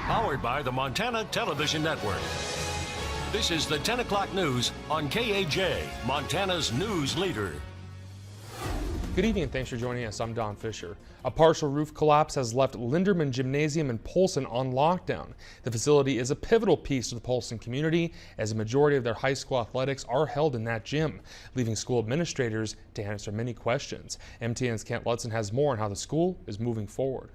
Powered by the Montana Television Network. This is the 10 o'clock news on KAJ, Montana's news leader. Good evening and thanks for joining us. I'm Don Fisher. A partial roof collapse has left Linderman Gymnasium in Polson on lockdown. The facility is a pivotal piece to the Polson community as a majority of their high school athletics are held in that gym, leaving school administrators to answer many questions. MTN's Kent Lutzen has more on how the school is moving forward.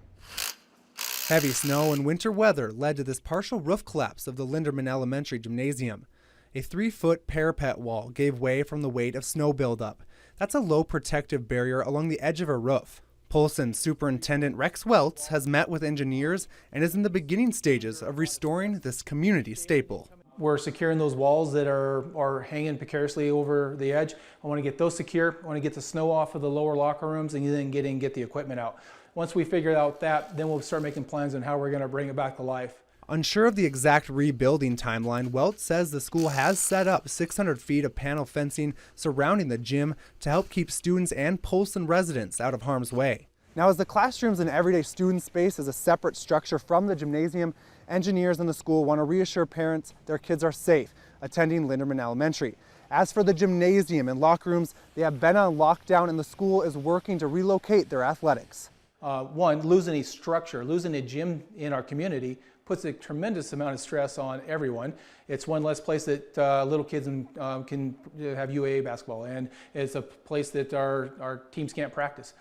Heavy snow and winter weather led to this partial roof collapse of the Linderman Elementary Gymnasium. A 3-foot parapet wall gave way from the weight of snow buildup. That's a low protective barrier along the edge of a roof. Polson Superintendent Rex Welts has met with engineers and is in the beginning stages of restoring this community staple. We're securing those walls that are hanging precariously over the edge. I want to get those secure. I want to get the snow off of the lower locker rooms and then get the equipment out. Once we figure out that, then we'll start making plans on how we're going to bring it back to life. Unsure of the exact rebuilding timeline, Welts says the school has set up 600 feet of panel fencing surrounding the gym to help keep students and Polson residents out of harm's way. Now, as the classrooms and everyday student space is a separate structure from the gymnasium, engineers in the school want to reassure parents their kids are safe attending Linderman Elementary. As for the gymnasium and locker rooms, they have been on lockdown and the school is working to relocate their athletics. One, losing a structure, losing a gym in our community puts a tremendous amount of stress on everyone. It's one less place that little kids can have UAA basketball, and it's a place that our teams can't practice.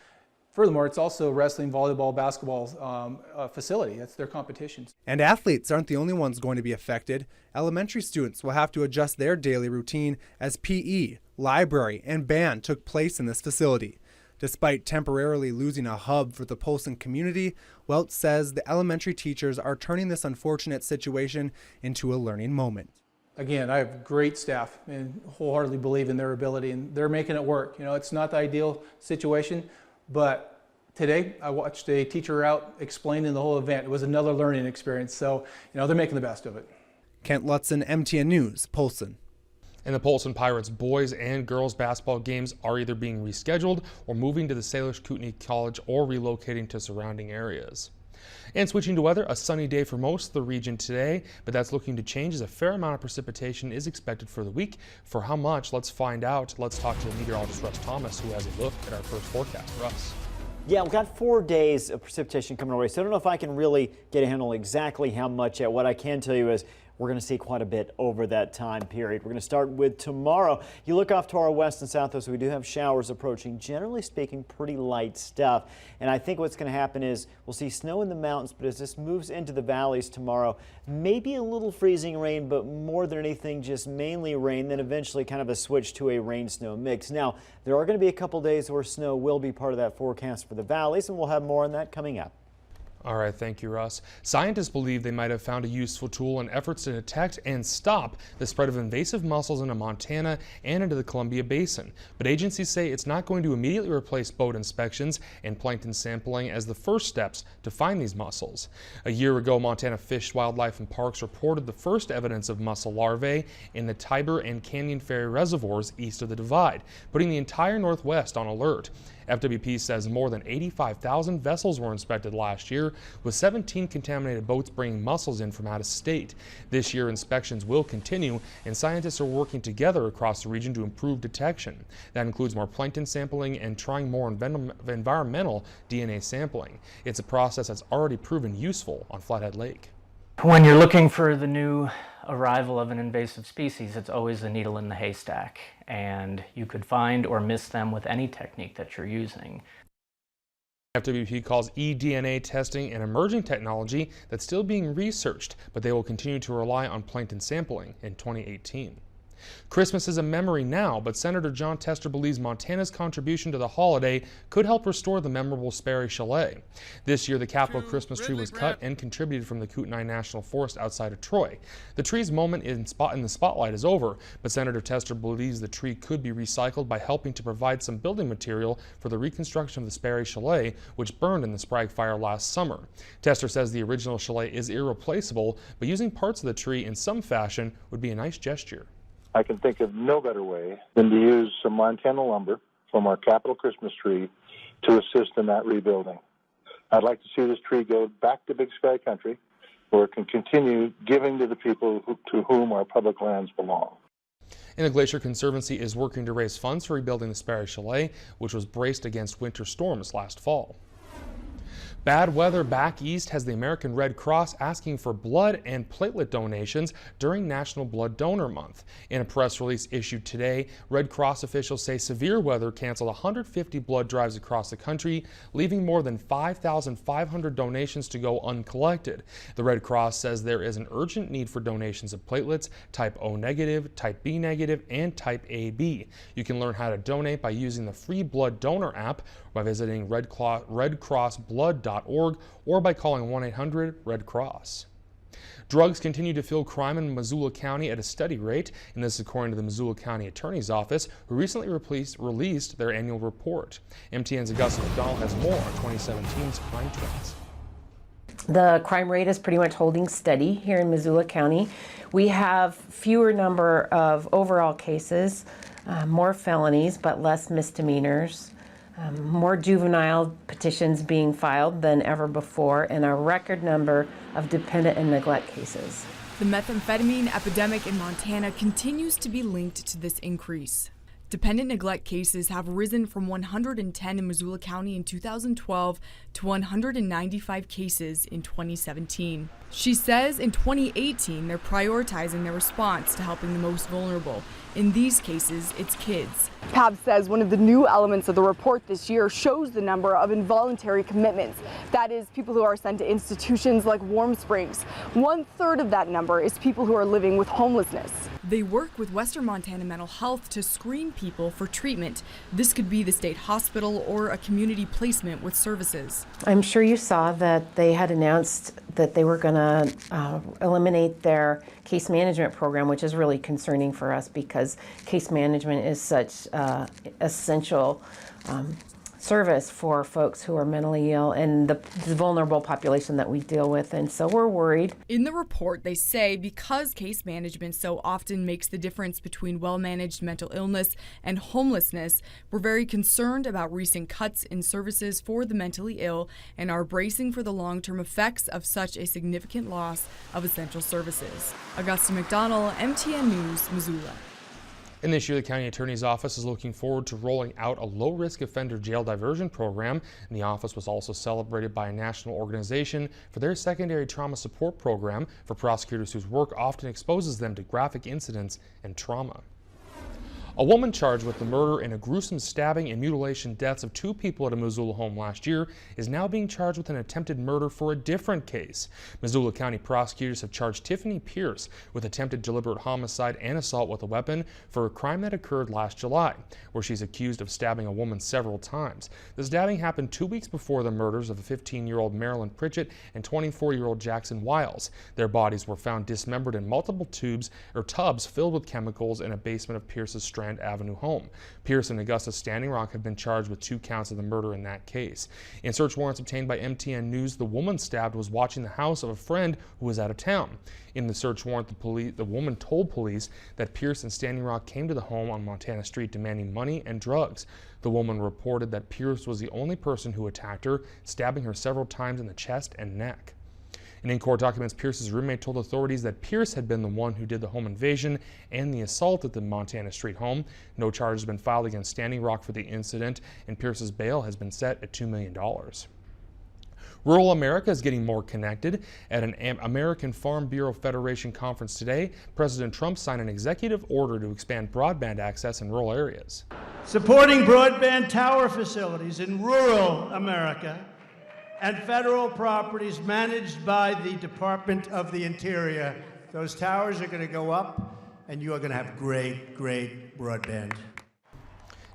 Furthermore, it's also wrestling, volleyball, basketball facility. That's their competitions. And athletes aren't the only ones going to be affected. Elementary students will have to adjust their daily routine as PE, library, and band took place in this facility. Despite temporarily losing a hub for the Polson community, Welts says the elementary teachers are turning this unfortunate situation into a learning moment. Again, I have great staff and wholeheartedly believe in their ability, and they're making it work. You know, it's not the ideal situation, but today I watched a teacher out explaining the whole event. It was another learning experience, so they're making the best of it. Kent Lutzen, MTN News, Polson. And the Polson Pirates boys and girls basketball games are either being rescheduled or moving to the Salish Kootenai College or relocating to surrounding areas. And switching to weather, a sunny day for most of the region today, but that's looking to change as a fair amount of precipitation is expected for the week. For how much, let's find out. Let's talk to meteorologist Russ Thomas, who has a look at our first forecast. Russ. Yeah, we've got 4 days of precipitation coming our way, so I don't know if I can really get a handle on exactly how much yet. What I can tell you is we're going to see quite a bit over that time period. We're going to start with tomorrow. You look off to our west and southwest, we do have showers approaching. Generally speaking, pretty light stuff. And I think what's going to happen is we'll see snow in the mountains, but as this moves into the valleys tomorrow, maybe a little freezing rain, but more than anything, just mainly rain, then eventually kind of a switch to a rain-snow mix. Now, there are going to be a couple days where snow will be part of that forecast for the valleys, and we'll have more on that coming up. All right, thank you, Russ. Scientists believe they might have found a useful tool in efforts to detect and stop the spread of invasive mussels into Montana and into the Columbia Basin. But agencies say it's not going to immediately replace boat inspections and plankton sampling as the first steps to find these mussels. A year ago, Montana Fish, Wildlife and Parks reported the first evidence of mussel larvae in the Tiber and Canyon Ferry reservoirs east of the Divide, putting the entire Northwest on alert. FWP says more than 85,000 vessels were inspected last year, with 17 contaminated boats bringing mussels in from out of state. This year, inspections will continue, and scientists are working together across the region to improve detection. That includes more plankton sampling and trying more environmental DNA sampling. It's a process that's already proven useful on Flathead Lake. When you're looking for the new arrival of an invasive species, it's always a needle in the haystack, and you could find or miss them with any technique that you're using. FWP calls eDNA testing an emerging technology that's still being researched, but they will continue to rely on plankton sampling in 2018. Christmas is a memory now, but Senator Jon Tester believes Montana's contribution to the holiday could help restore the memorable Sperry Chalet. This year, the Capitol Christmas tree was cut and contributed from the Kootenai National Forest outside of Troy. The tree's moment in the spotlight is over, but Senator Tester believes the tree could be recycled by helping to provide some building material for the reconstruction of the Sperry Chalet, which burned in the Sprague fire last summer. Tester says the original chalet is irreplaceable, but using parts of the tree in some fashion would be a nice gesture. I can think of no better way than to use some Montana lumber from our Capitol Christmas tree to assist in that rebuilding. I'd like to see this tree go back to Big Sky Country where it can continue giving to the people to whom our public lands belong. And the Glacier Conservancy is working to raise funds for rebuilding the Sperry Chalet, which was braced against winter storms last fall. Bad weather back east has the American Red Cross asking for blood and platelet donations during National Blood Donor Month. In a press release issued today, Red Cross officials say severe weather canceled 150 blood drives across the country, leaving more than 5,500 donations to go uncollected. The Red Cross says there is an urgent need for donations of platelets, type O negative, type B negative, and type AB. You can learn how to donate by using the free blood donor app, by visiting redcrossblood.org, or by calling 1-800-RED-CROSS. Drugs continue to fuel crime in Missoula County at a steady rate, and this is according to the Missoula County Attorney's Office, who recently released their annual report. MTN's Augusta McDonald has more on 2017's crime trends. The crime rate is pretty much holding steady here in Missoula County. We have fewer number of overall cases, more felonies, but less misdemeanors. More juvenile petitions being filed than ever before, and a record number of dependent and neglect cases. The methamphetamine epidemic in Montana continues to be linked to this increase. Dependent neglect cases have risen from 110 in Missoula County in 2012 to 195 cases in 2017. She says in 2018 they're prioritizing their response to helping the most vulnerable. In these cases, it's kids. PAB says one of the new elements of the report this year shows the number of involuntary commitments. That is, people who are sent to institutions like Warm Springs. 1/3 of that number is people who are living with homelessness. They work with Western Montana Mental Health to screen people for treatment. This could be the state hospital or a community placement with services. I'm sure you saw that they had announced that they were going to eliminate their case management program, which is really concerning for us because case management is such essential service for folks who are mentally ill and the vulnerable population that we deal with, and so we're worried. In the report, they say because case management so often makes the difference between well-managed mental illness and homelessness, we're very concerned about recent cuts in services for the mentally ill and are bracing for the long-term effects of such a significant loss of essential services. Augusta McDonald, MTN News, Missoula. And this year, the County Attorney's Office is looking forward to rolling out a low-risk offender jail diversion program. And the office was also celebrated by a national organization for their secondary trauma support program for prosecutors whose work often exposes them to graphic incidents and trauma. A woman charged with the murder and a gruesome stabbing and mutilation deaths of 2 people at a Missoula home last year is now being charged with an attempted murder for a different case. Missoula County prosecutors have charged Tiffany Pierce with attempted deliberate homicide and assault with a weapon for a crime that occurred last July, where she's accused of stabbing a woman several times. The stabbing happened 2 weeks before the murders of 15-year-old Marilyn Pritchett and 24-year-old Jackson Wiles. Their bodies were found dismembered in multiple tubs filled with chemicals in a basement of Pierce's Strand Avenue home. Pierce and Augusta Standing Rock have been charged with 2 counts of the murder in that case. In search warrants obtained by MTN News, the woman stabbed was watching the house of a friend who was out of town. In the search warrant, the woman told police that Pierce and Standing Rock came to the home on Montana Street demanding money and drugs. The woman reported that Pierce was the only person who attacked her, stabbing her several times in the chest and neck. And in court documents, Pierce's roommate told authorities that Pierce had been the one who did the home invasion and the assault at the Montana Street home. No charge has been filed against Standing Rock for the incident, and Pierce's bail has been set at $2 million. Rural America is getting more connected. At an American Farm Bureau Federation conference today, President Trump signed an executive order to expand broadband access in rural areas. Supporting broadband tower facilities in rural America and federal properties managed by the Department of the Interior. Those towers are going to go up, and you are going to have great, great broadband.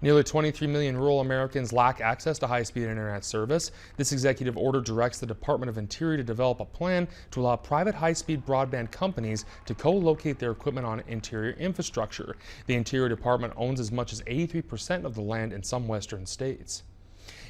Nearly 23 million rural Americans lack access to high-speed internet service. This executive order directs the Department of Interior to develop a plan to allow private high-speed broadband companies to co-locate their equipment on interior infrastructure. The Interior Department owns as much as 83% of the land in some western states.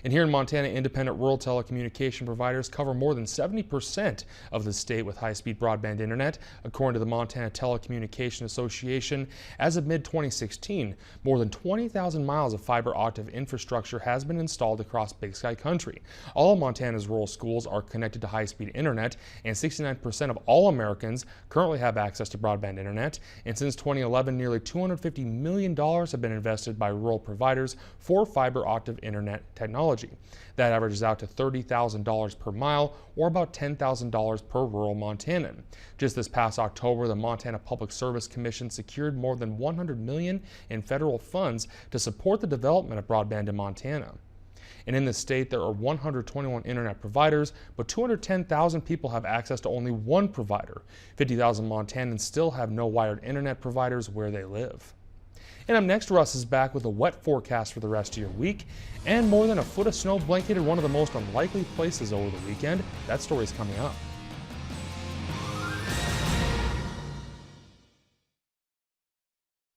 And here in Montana, independent rural telecommunication providers cover more than 70% of the state with high-speed broadband internet. According to the Montana Telecommunication Association, as of mid-2016, more than 20,000 miles of fiber optic infrastructure has been installed across Big Sky Country. All of Montana's rural schools are connected to high-speed internet, and 69% of all Americans currently have access to broadband internet. And since 2011, nearly $250 million have been invested by rural providers for fiber optic internet technology. That averages out to $30,000 per mile, or about $10,000 per rural Montanan. Just this past October, the Montana Public Service Commission secured more than $100 million in federal funds to support the development of broadband in Montana. And in the state, there are 121 internet providers, but 210,000 people have access to only one provider. 50,000 Montanans still have no wired internet providers where they live. And up next, Russ is back with a wet forecast for the rest of your week, and more than a foot of snow blanketed one of the most unlikely places over the weekend. That story is coming up.